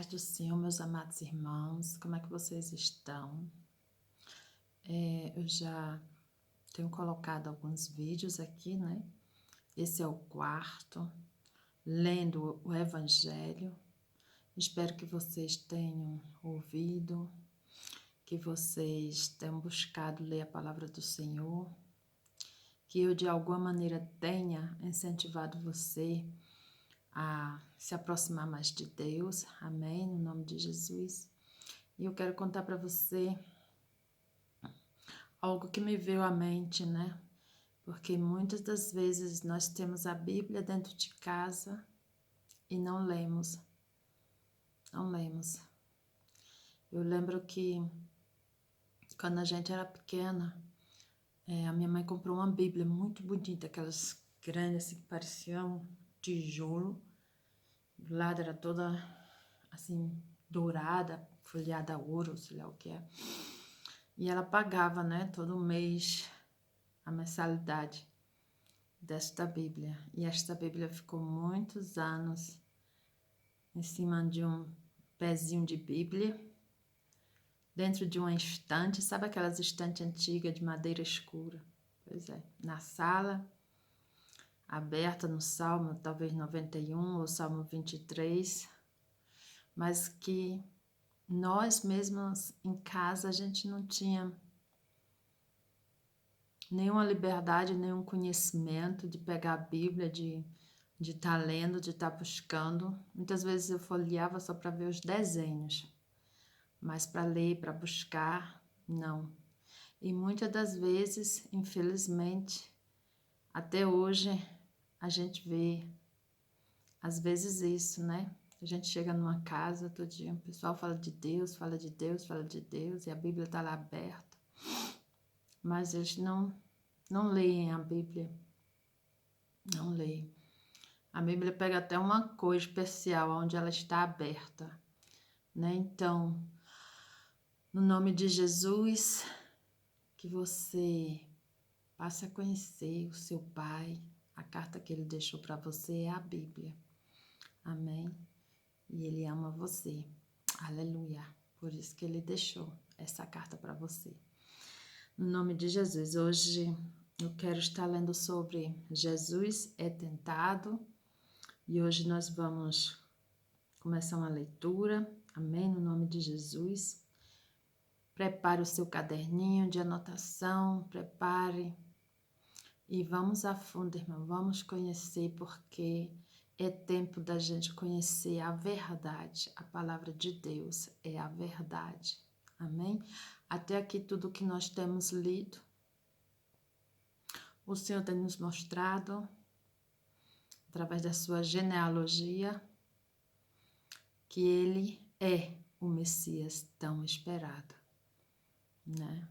paz do Senhor, meus amados irmãos, como é que vocês estão? Eu já tenho colocado alguns vídeos aqui, né? Esse é o quarto, lendo o Evangelho. Espero que vocês tenham ouvido, que vocês tenham buscado ler a palavra do Senhor, que eu de alguma maneira tenha incentivado você a se aproximar mais de Deus, amém, no nome de Jesus. E eu quero contar para você algo que me veio à mente, né? Porque muitas das vezes nós temos a Bíblia dentro de casa e não lemos. Não lemos. Eu lembro que quando a gente era pequena, a minha mãe comprou uma Bíblia muito bonita, aquelas grandes assim, que pareciam um tijolo. Do lado era toda assim, dourada, folheada a ouro, sei lá o que é. E ela pagava, né, todo mês a mensalidade desta Bíblia. E esta Bíblia ficou muitos anos em cima de um pezinho de Bíblia, dentro de uma estante, sabe aquelas estantes antigas de madeira escura? Pois é, na sala, aberta no Salmo, talvez 91 ou Salmo 23, mas que nós mesmos em casa a gente não tinha nenhuma liberdade, nenhum conhecimento de pegar a Bíblia, de estar lendo, de estar buscando. Muitas vezes eu folheava só para ver os desenhos, mas para ler, para buscar, não. E muitas das vezes, infelizmente, até hoje, a gente vê, às vezes isso, né? A gente chega numa casa, todo dia, o pessoal fala de Deus, fala de Deus, fala de Deus, e a Bíblia está lá aberta. Mas eles não leem a Bíblia, não leem. A Bíblia pega até uma cor especial onde ela está aberta, né? Então, no nome de Jesus, que você passe a conhecer o seu Pai. A carta que Ele deixou para você é a Bíblia. Amém? E Ele ama você. Aleluia. Por isso que Ele deixou essa carta para você. No nome de Jesus, hoje eu quero estar lendo sobre Jesus é tentado. E hoje nós vamos começar uma leitura. Amém? No nome de Jesus. Prepare o seu caderninho de anotação, prepare e vamos a fundo, irmão. Vamos conhecer, porque é tempo da gente conhecer a verdade. A palavra de Deus é a verdade. Amém? Até aqui tudo que nós temos lido, o Senhor tem nos mostrado, através da sua genealogia, que Ele é o Messias tão esperado, né?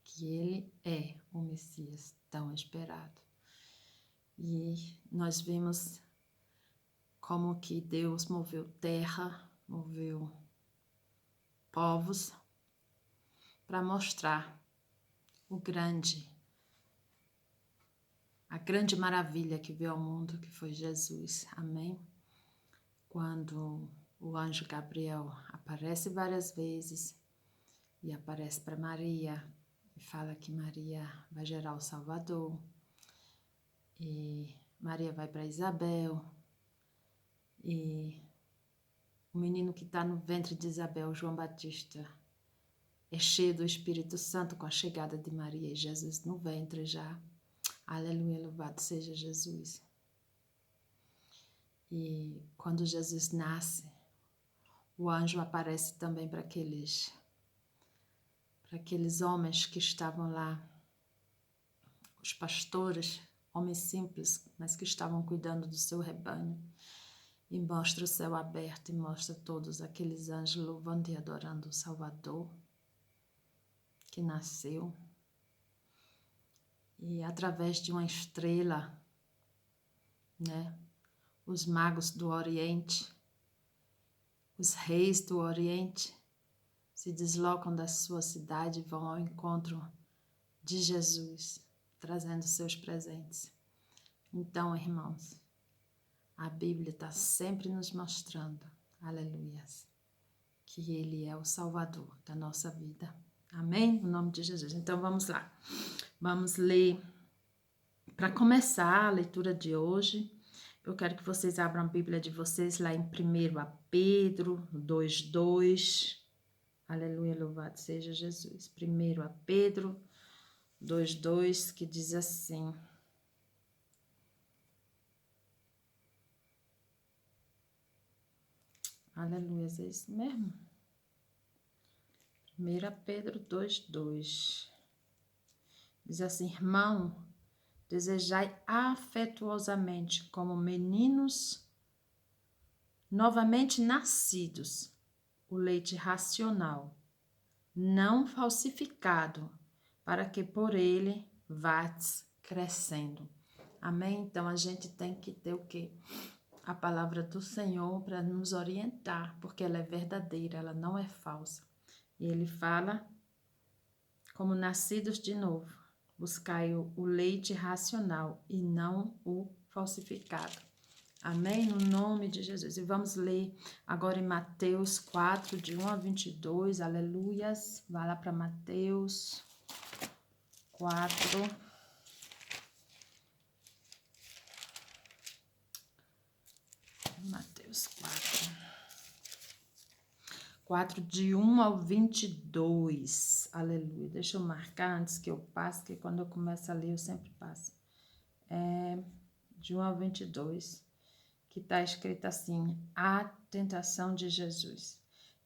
Que Ele é o Messias tão esperado. E nós vimos como que Deus moveu terra, moveu povos para mostrar a grande maravilha que veio ao mundo, que foi Jesus. Amém? Quando o anjo Gabriel aparece várias vezes e aparece para Maria e fala que Maria vai gerar o Salvador, e Maria vai para Isabel, e o menino que está no ventre de Isabel, João Batista, é cheio do Espírito Santo com a chegada de Maria e Jesus no ventre já. Aleluia, louvado seja Jesus. E quando Jesus nasce, o anjo aparece também para aqueles homens que estavam lá, os pastores, homens simples, mas que estavam cuidando do seu rebanho. E mostra o céu aberto e mostra todos aqueles anjos louvando e adorando o Salvador que nasceu. E através de uma estrela, né, os magos do Oriente, os reis do Oriente se deslocam da sua cidade e vão ao encontro de Jesus, trazendo seus presentes. Então, irmãos, a Bíblia está sempre nos mostrando Aleluias. Que Ele é o Salvador da nossa vida. Amém? No nome de Jesus. Então vamos lá. Vamos ler. Para começar a leitura de hoje, eu quero que vocês abram a Bíblia de vocês lá em 1 a Pedro 2:2. Aleluia, louvado seja Jesus. 1 a Pedro 2:2, que diz assim: aleluia, é isso mesmo? 1 Pedro 2:2 diz assim: irmão, desejai afetuosamente como meninos novamente nascidos, o leite racional, não falsificado, para que por ele vás crescendo. Amém? Então a gente tem que ter o quê? A palavra do Senhor para nos orientar, porque ela é verdadeira, ela não é falsa. E ele fala como nascidos de novo, buscai o leite racional e não o falsificado. Amém? No nome de Jesus. E vamos ler agora em Mateus 4, de 1 a 22. Aleluias. Vai lá para Mateus 4. Mateus 4, de 1 ao 22. Aleluia. Deixa eu marcar antes que eu passe, que quando eu começo a ler eu sempre passo. De 1 ao 22, que está escrito assim: a tentação de Jesus.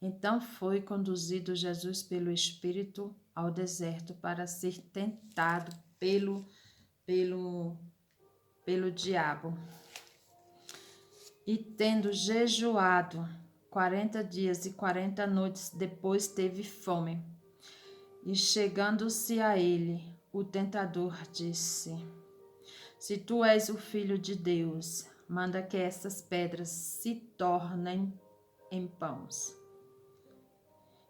Então foi conduzido Jesus pelo Espírito ao deserto para ser tentado pelo diabo. E tendo jejuado 40 dias e 40 noites, depois teve fome. E chegando-se a ele, o tentador disse: se tu és o Filho de Deus, manda que essas pedras se tornem em pães.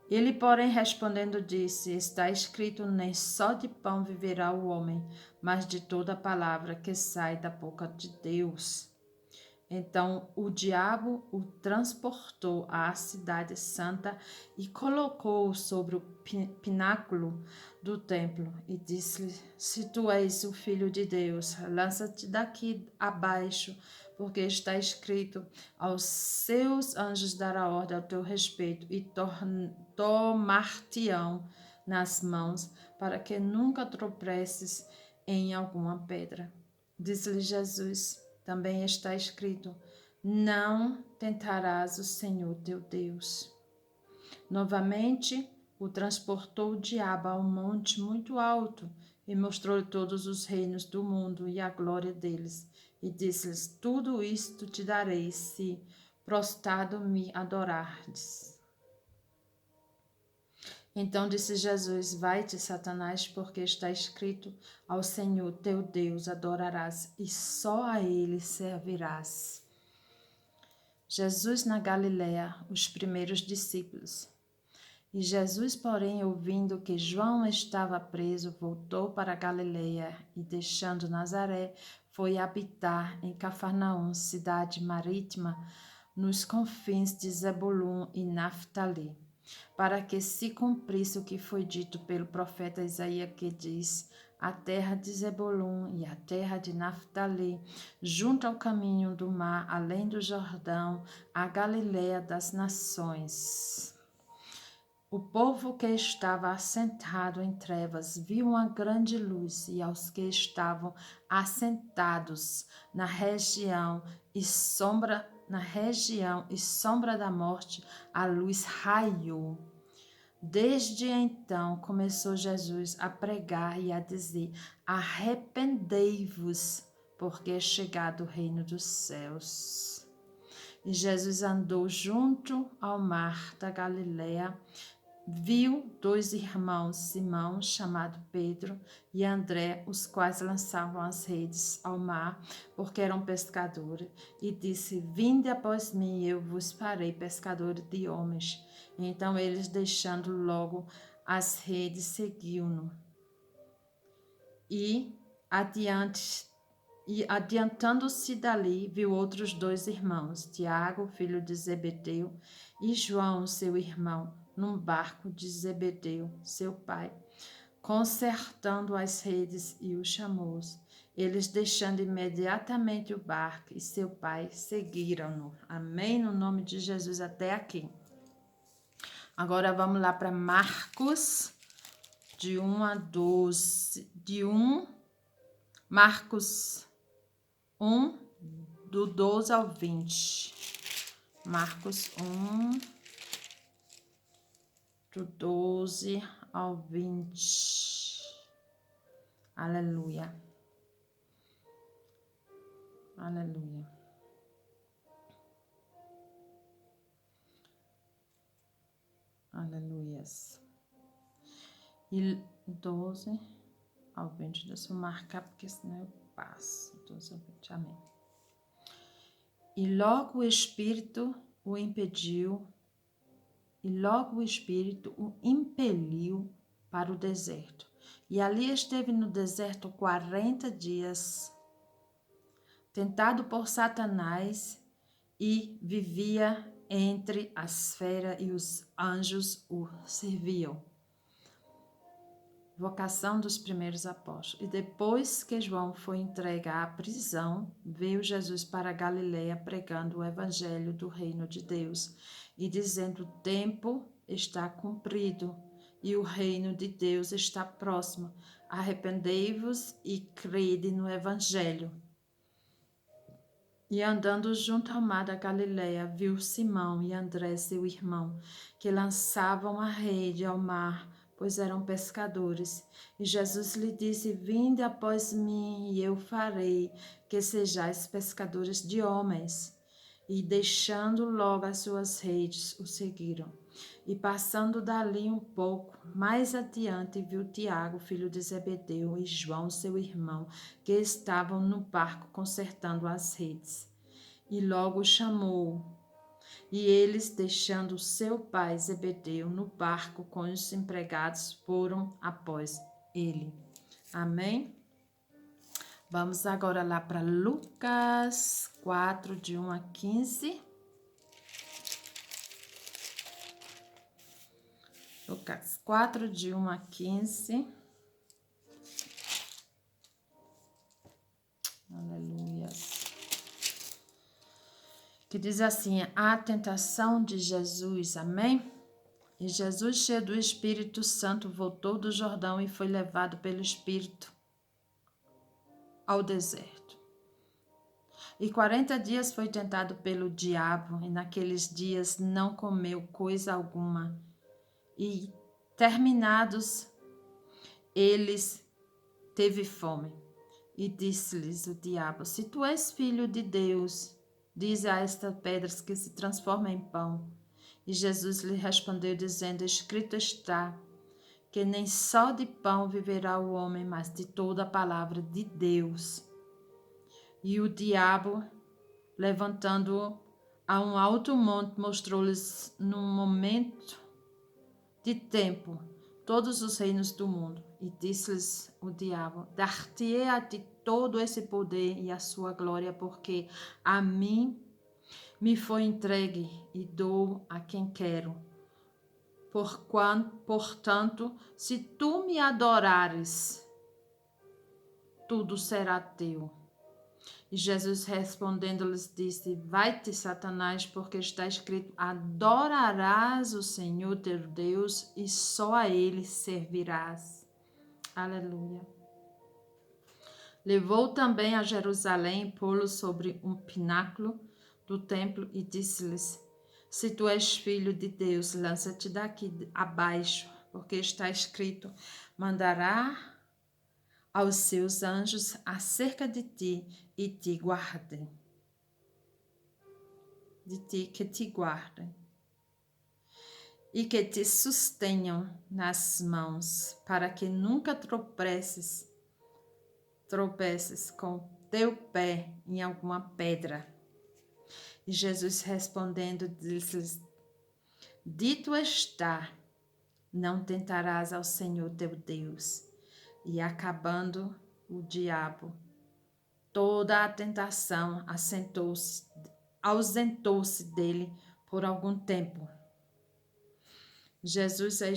Ele, porém, respondendo, disse: está escrito, nem só de pão viverá o homem, mas de toda palavra que sai da boca de Deus. Então o diabo o transportou à cidade santa e colocou-o sobre o pináculo do templo e disse-lhe: se tu és o Filho de Deus, lança-te daqui abaixo, porque está escrito: aos seus anjos dará ordem ao teu respeito e tomar-te-ão nas mãos, para que nunca tropeces em alguma pedra. Disse-lhe Jesus: também está escrito: não tentarás o Senhor teu Deus. Novamente o transportou o diabo a um monte muito alto e mostrou-lhe todos os reinos do mundo e a glória deles. E disse-lhes: tudo isto te darei, se prostrado me adorardes. Então disse Jesus: vai-te, Satanás, porque está escrito: ao Senhor teu Deus adorarás e só a ele servirás. Jesus na Galiléia, os primeiros discípulos. E Jesus, porém, ouvindo que João estava preso, voltou para a Galiléia e, deixando Nazaré, foi habitar em Cafarnaum, cidade marítima, nos confins de Zebulun e Naftali, para que se cumprisse o que foi dito pelo profeta Isaías, que diz: a terra de Zebulun e a terra de Naftali, junto ao caminho do mar, além do Jordão, a Galiléia das nações. O povo que estava assentado em trevas viu uma grande luz, e aos que estavam assentados na região e sombra da morte, a luz raiou. Desde então começou Jesus a pregar e a dizer: arrependei-vos, porque é chegado o reino dos céus. E Jesus andou junto ao mar da Galiléia, viu dois irmãos, Simão, chamado Pedro, e André, os quais lançavam as redes ao mar, porque eram pescadores, e disse: vinde após mim, eu vos farei pescadores de homens. Então eles, deixando logo as redes, seguiam-no. E adiante E adiantando-se dali, viu outros 2 irmãos, Tiago, filho de Zebedeu, e João, seu irmão, num barco de Zebedeu, seu pai, consertando as redes, e o chamou. Eles, deixando imediatamente o barco e seu pai, seguiram-no. Amém? No nome de Jesus, até aqui. Agora vamos lá para Marcos, de 1 a 12. Marcos 1, do 12 ao 20. Marcos 1, do 12 ao 20. Aleluia. Aleluia. Aleluias. E 12 ao 20. Deixa eu marcar, porque senão eu passo. 12 ao 20. Amém. E logo o Espírito o impeliu para o deserto. E ali esteve no deserto 40 dias, tentado por Satanás, e vivia entre as feras, e os anjos o serviam. Vocação dos primeiros apóstolos. E depois que João foi entregue à prisão, veio Jesus para a Galileia pregando o evangelho do reino de Deus e dizendo: o tempo está cumprido e o reino de Deus está próximo. Arrependei-vos e crede no evangelho. E andando junto ao mar da Galileia, viu Simão e André, seu irmão, que lançavam a rede ao mar, pois eram pescadores. E Jesus lhe disse: vinde após mim, e eu farei que sejais pescadores de homens. E deixando logo as suas redes, o seguiram. E passando dali um pouco, mais adiante, viu Tiago, filho de Zebedeu, e João, seu irmão, que estavam no barco consertando as redes. E logo chamou. E eles, deixando seu pai Zebedeu no barco com os empregados, foram após ele. Amém? Vamos agora lá para Lucas 4, de 1 a 15. Lucas 4, de 1 a 15. Aleluia. Que diz assim: a tentação de Jesus. Amém? E Jesus, cheio do Espírito Santo, voltou do Jordão e foi levado pelo Espírito ao deserto. E 40 dias foi tentado pelo diabo, e naqueles dias não comeu coisa alguma. E terminados eles, teve fome. E disse-lhes o diabo: se tu és filho de Deus, dize a estas pedras que se transformem em pão. E Jesus lhe respondeu, dizendo: escrito está, que nem só de pão viverá o homem, mas de toda a palavra de Deus. E o diabo, levantando-o a um alto monte, mostrou-lhes num momento de tempo todos os reinos do mundo. E disse-lhes o diabo: dar-te-ei a ti todo esse poder e a sua glória, porque a mim me foi entregue e dou a quem quero. Portanto, se tu me adorares, tudo será teu. E Jesus respondendo-lhes disse: vai-te, Satanás, porque está escrito: adorarás o Senhor teu Deus e só a ele servirás. Aleluia. Levou também a Jerusalém, pô-lo sobre um pináculo do templo e disse-lhes: se tu és filho de Deus, lança-te daqui abaixo, porque está escrito: mandará aos seus anjos acerca de ti e te guardem. De ti que te guardem. E que te sustenham nas mãos, para que nunca tropeces com teu pé em alguma pedra. E Jesus respondendo disse-lhes: dito está, não tentarás ao Senhor teu Deus. E acabando o diabo, toda a tentação ausentou-se dele por algum tempo. Jesus é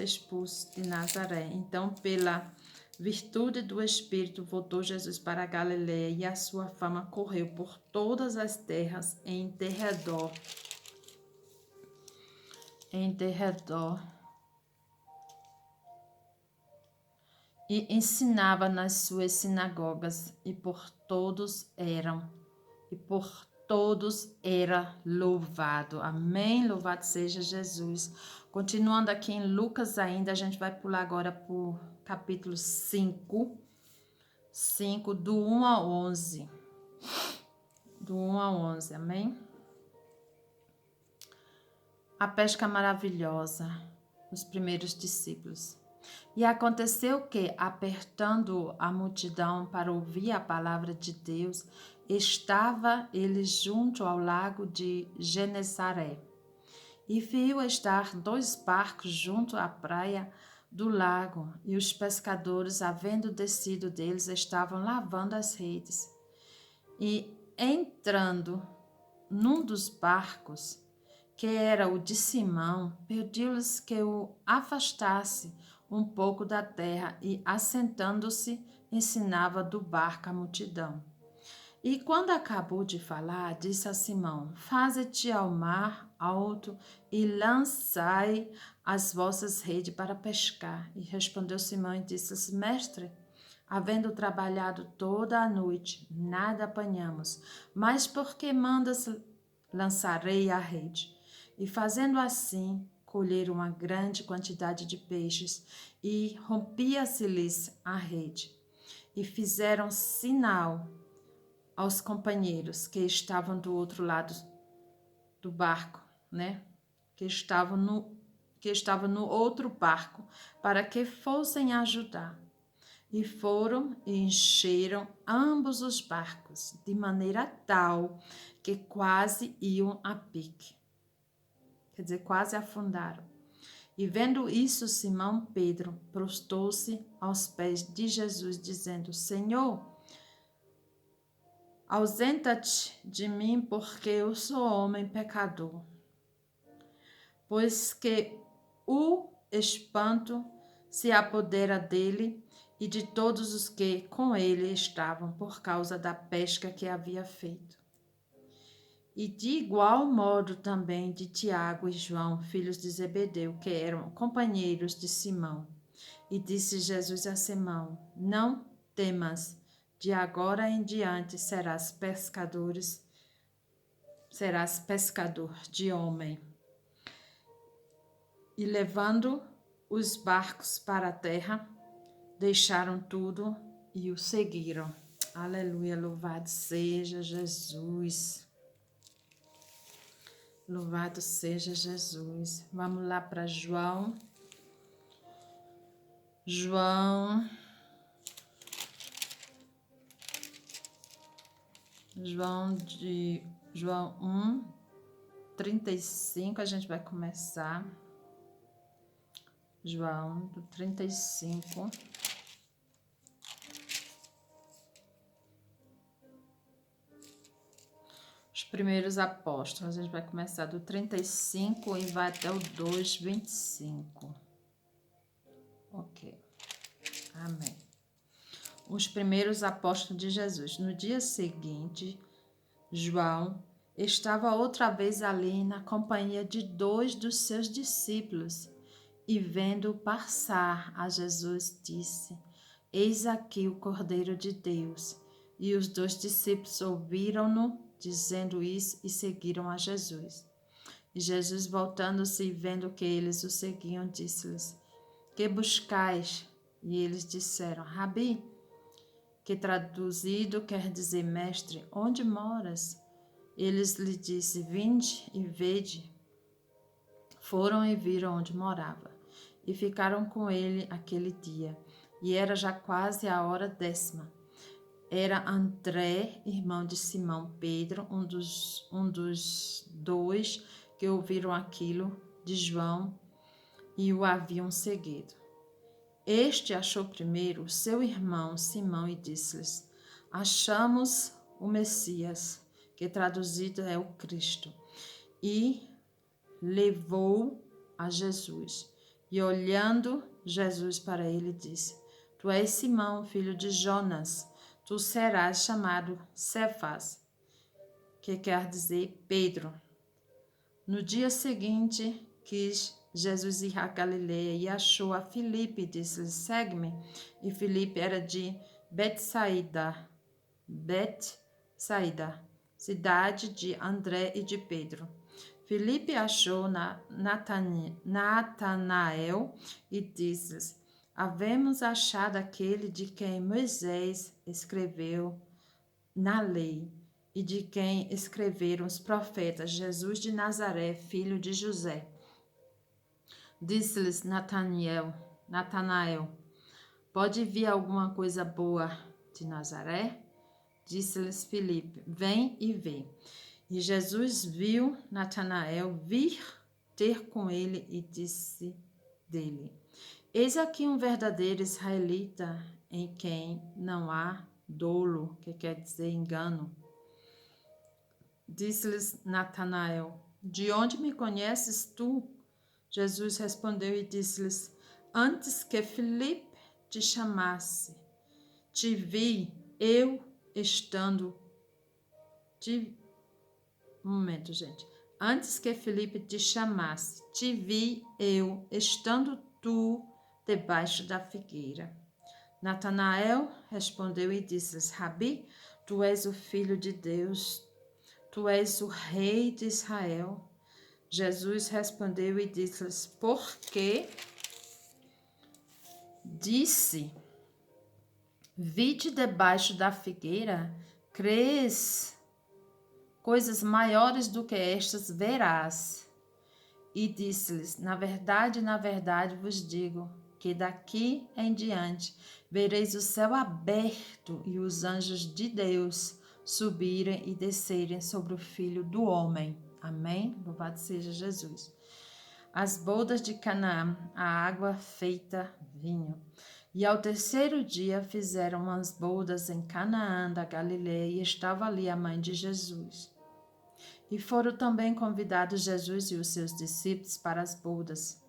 expulso de Nazaré. Então, pela virtude do Espírito, voltou Jesus para a Galileia e a sua fama correu por todas as terras em derredor. E ensinava nas suas sinagogas, e por todos era louvado. Amém? Louvado seja Jesus. Continuando aqui em Lucas ainda, a gente vai pular agora para o capítulo 5, do 1 a 11. Do 1 a 11, amém? A pesca maravilhosa, os primeiros discípulos. E aconteceu que, apertando a multidão para ouvir a palavra de Deus, estava ele junto ao lago de Genesaré. E viu estar 2 barcos junto à praia do lago, e os pescadores, havendo descido deles, estavam lavando as redes. E entrando num dos barcos, que era o de Simão, pediu-lhes que o afastasse um pouco da terra e, assentando-se, ensinava do barco a multidão. E quando acabou de falar, disse a Simão: Faze-te ao mar alto e lançai as vossas redes para pescar. E respondeu Simão e disse-lhes: Mestre, havendo trabalhado toda a noite, nada apanhamos, mas por que mandas lançarei a rede? E fazendo assim, colheram uma grande quantidade de peixes, e rompia-se-lhes a rede. E fizeram sinal aos companheiros que estavam do outro lado do barco, né? Que estavam no outro barco, para que fossem ajudar. E foram e encheram ambos os barcos, de maneira tal que quase iam a pique. Quer dizer, quase afundaram. E vendo isso, Simão Pedro prostou-se aos pés de Jesus, dizendo: Senhor, ausenta-te de mim, porque eu sou homem pecador. Pois que o espanto se apodera dele e de todos os que com ele estavam, por causa da pesca que havia feito. E de igual modo também de Tiago e João, filhos de Zebedeu, que eram companheiros de Simão. E disse Jesus a Simão: Não temas, de agora em diante serás pescador de homem. E levando os barcos para a terra, deixaram tudo e o seguiram. Aleluia, louvado seja Jesus. Louvado seja Jesus. Vamos lá para João 1:35, a gente vai começar. João 35. Os primeiros apóstolos, a gente vai começar do 35 e vai até o 2:25. Ok. Amém. Os primeiros apóstolos de Jesus. No dia seguinte, João estava outra vez ali na companhia de 2 dos seus discípulos e, vendo passar a Jesus, disse: Eis aqui o Cordeiro de Deus. E os 2 discípulos ouviram-no dizendo isso e seguiram a Jesus. E Jesus, voltando-se e vendo que eles o seguiam, disse-lhes: Que buscais? E eles disseram: Rabi, que traduzido quer dizer mestre, onde moras? Eles lhe disse: Vinde e vede. Foram e viram onde morava, e ficaram com ele aquele dia. E era já quase a hora 10ª. Era André, irmão de Simão Pedro, um dos 2 que ouviram aquilo de João e o haviam seguido. Este achou primeiro seu irmão Simão e disse-lhes: achamos o Messias, que traduzido é o Cristo, e levou a Jesus. E olhando Jesus para ele, disse: Tu és Simão, filho de Jonas, tu serás chamado Cefas, que quer dizer Pedro. No dia seguinte, quis Jesus ir a Galileia e achou a Filipe e disse-lhe: Segue-me. E Filipe era de Betsaida, cidade de André e de Pedro. Filipe achou Natanael e disse-lhes: Havemos achado aquele de quem Moisés escreveu na lei e de quem escreveram os profetas, Jesus de Nazaré, filho de José. Disse-lhes Natanael: Pode vir alguma coisa boa de Nazaré? Disse-lhes Filipe: Vem e vê. E Jesus viu Natanael vir ter com ele e disse dele: Eis aqui um verdadeiro israelita em quem não há dolo, que quer dizer engano. Disse-lhes Natanael: De onde me conheces tu? Jesus respondeu e disse-lhes: Antes que Filipe te chamasse, te vi eu estando. Um momento, gente. Antes que Filipe te chamasse, te vi eu estando tu debaixo da figueira. Natanael respondeu e disse-lhes: Rabi, tu és o filho de Deus, tu és o rei de Israel. Jesus respondeu e disse-lhes: Porque disse, vi-te debaixo da figueira, crês, coisas maiores do que estas verás. E disse-lhes: na verdade vos digo, que daqui em diante vereis o céu aberto e os anjos de Deus subirem e descerem sobre o Filho do Homem. Amém? Louvado seja Jesus. As bodas de Canaã, a água feita vinho. E ao terceiro dia fizeram as bodas em Canaã da Galileia, e estava ali a mãe de Jesus. E foram também convidados Jesus e os seus discípulos para as bodas.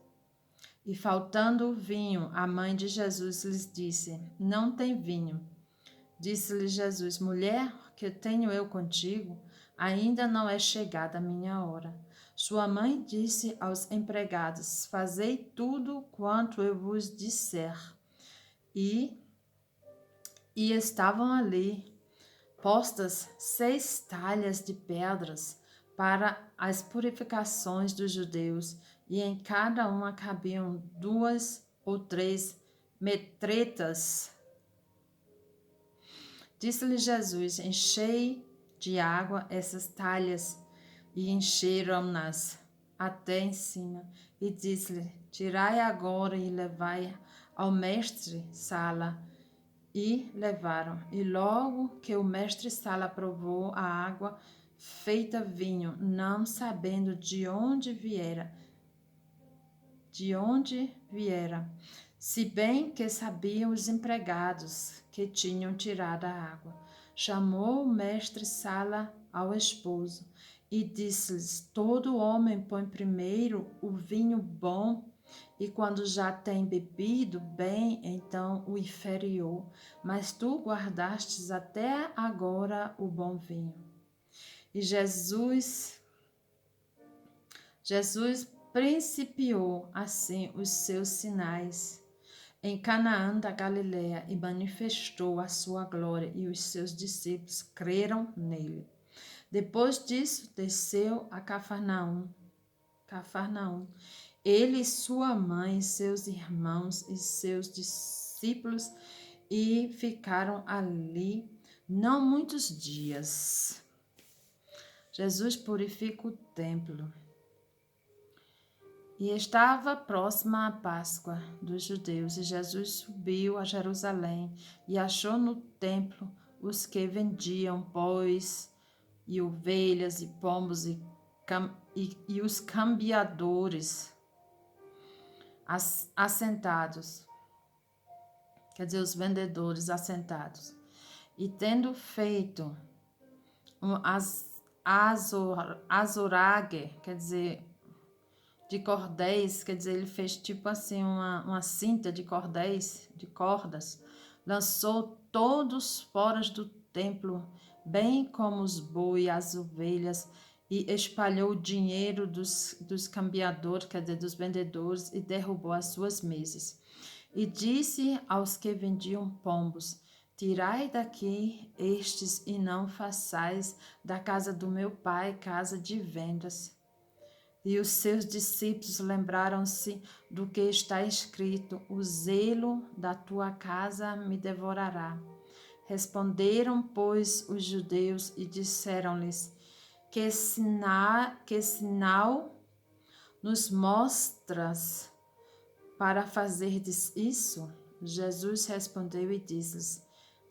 E faltando o vinho, a mãe de Jesus lhes disse: Não tem vinho. Disse-lhe Jesus: Mulher, que tenho eu contigo? Ainda não é chegada a minha hora. Sua mãe disse aos empregados: Fazei tudo quanto eu vos disser. E estavam ali postas 6 talhas de pedras para as purificações dos judeus, e em cada uma cabiam 2 ou 3 metretas. Disse-lhe Jesus: Enchei de água essas talhas, e encheram-nas até em cima. E disse-lhe: Tirai agora e levai ao mestre-sala. E levaram. E logo que o mestre-sala provou a água feita vinho, não sabendo de onde viera, se bem que sabiam os empregados que tinham tirado a água, chamou o mestre-sala ao esposo e disse-lhes: Todo homem põe primeiro o vinho bom, e quando já tem bebido bem, então o inferior. Mas tu guardastes até agora o bom vinho. E Jesus principiou assim os seus sinais em Canaã da Galileia e manifestou a sua glória, e os seus discípulos creram nele. Depois disso, desceu a Cafarnaum. Ele e sua mãe, seus irmãos e seus discípulos, e ficaram ali não muitos dias. Jesus purifica o templo. E estava próxima a Páscoa dos judeus, e Jesus subiu a Jerusalém e achou no templo os que vendiam bois e ovelhas e pombos e os cambiadores assentados, quer dizer, os vendedores assentados. E tendo feito um azorrague, quer dizer, de cordéis, quer dizer, ele fez tipo assim uma cinta de cordéis, de cordas, lançou todos fora do templo, bem como os bois, as ovelhas, e espalhou o dinheiro dos cambiadores, quer dizer, dos vendedores, e derrubou as suas mesas. E disse aos que vendiam pombos: Tirai daqui estes e não façais da casa do meu pai casa de vendas. E os seus discípulos lembraram-se do que está escrito: O zelo da tua casa me devorará. Responderam, pois, os judeus e disseram-lhes: Que sinal nos mostras para fazerdes isso? Jesus respondeu e disse-lhes: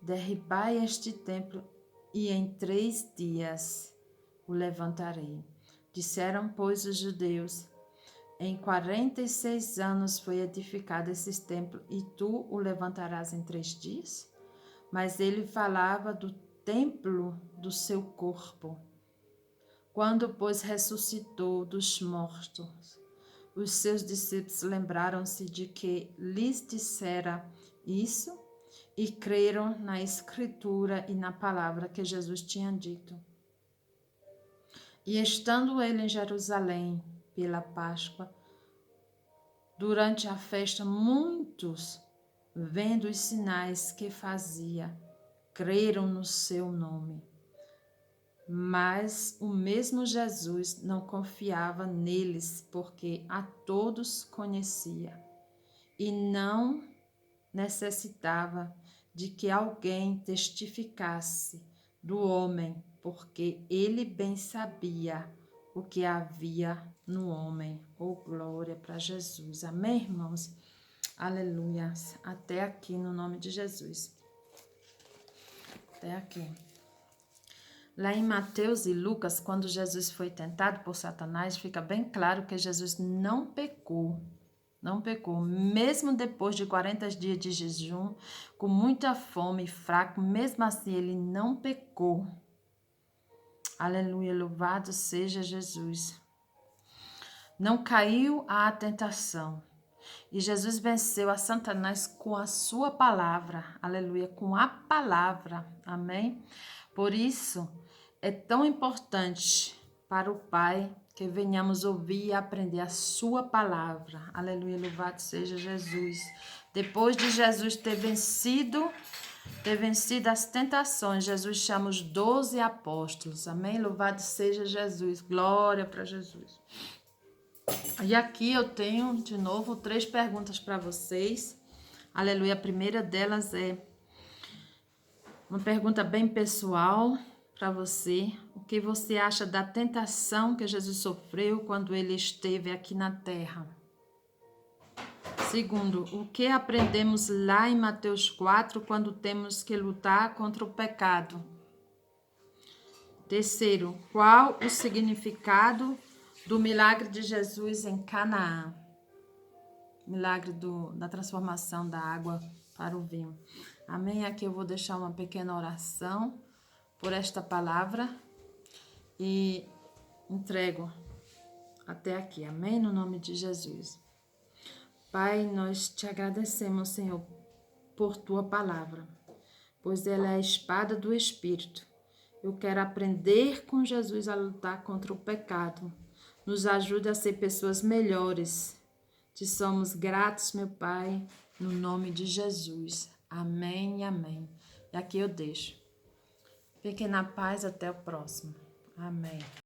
Derribai este templo e em 3 dias o levantarei. Disseram, pois, os judeus: Em 46 anos foi edificado esse templo e tu o levantarás em 3 dias? Mas ele falava do templo do seu corpo. Quando, pois, ressuscitou dos mortos, os seus discípulos lembraram-se de que lhes dissera isso e creram na Escritura e na palavra que Jesus tinha dito. E estando ele em Jerusalém pela Páscoa, durante a festa, muitos, vendo os sinais que fazia, creram no seu nome. Mas o mesmo Jesus não confiava neles, porque a todos conhecia e não necessitava de que alguém testificasse do homem, porque ele bem sabia o que havia no homem. Oh, glória para Jesus. Amém, irmãos? Aleluia. Até aqui, no nome de Jesus. Até aqui. Lá em Mateus e Lucas, quando Jesus foi tentado por Satanás, fica bem claro que Jesus não pecou. Não pecou. Mesmo depois de 40 dias de jejum, com muita fome e fraco, mesmo assim ele não pecou. Aleluia, louvado seja Jesus. Não caiu à tentação. E Jesus venceu a Satanás com a sua palavra. Aleluia, com a palavra. Amém? Por isso, é tão importante para o Pai que venhamos ouvir e aprender a sua palavra. Aleluia, louvado seja Jesus. Depois de Jesus ter vencido as tentações, Jesus chama os 12 apóstolos. Amém? Louvado seja Jesus. Glória para Jesus. E aqui eu tenho, de novo, 3 perguntas para vocês. Aleluia. A primeira delas é uma pergunta bem pessoal para você. O que você acha da tentação que Jesus sofreu quando ele esteve aqui na terra? Segundo, o que aprendemos lá em Mateus 4 quando temos que lutar contra o pecado? Terceiro, qual o significado do milagre de Jesus em Canaã? Milagre da transformação da água para o vinho. Amém? Aqui eu vou deixar uma pequena oração por esta palavra e entrego até aqui. Amém? No nome de Jesus. Pai, nós te agradecemos, Senhor, por tua palavra, pois ela é a espada do Espírito. Eu quero aprender com Jesus a lutar contra o pecado. Nos ajude a ser pessoas melhores. Te somos gratos, meu Pai, no nome de Jesus. Amém e amém. E aqui eu deixo. Fiquem na paz, até o próximo. Amém.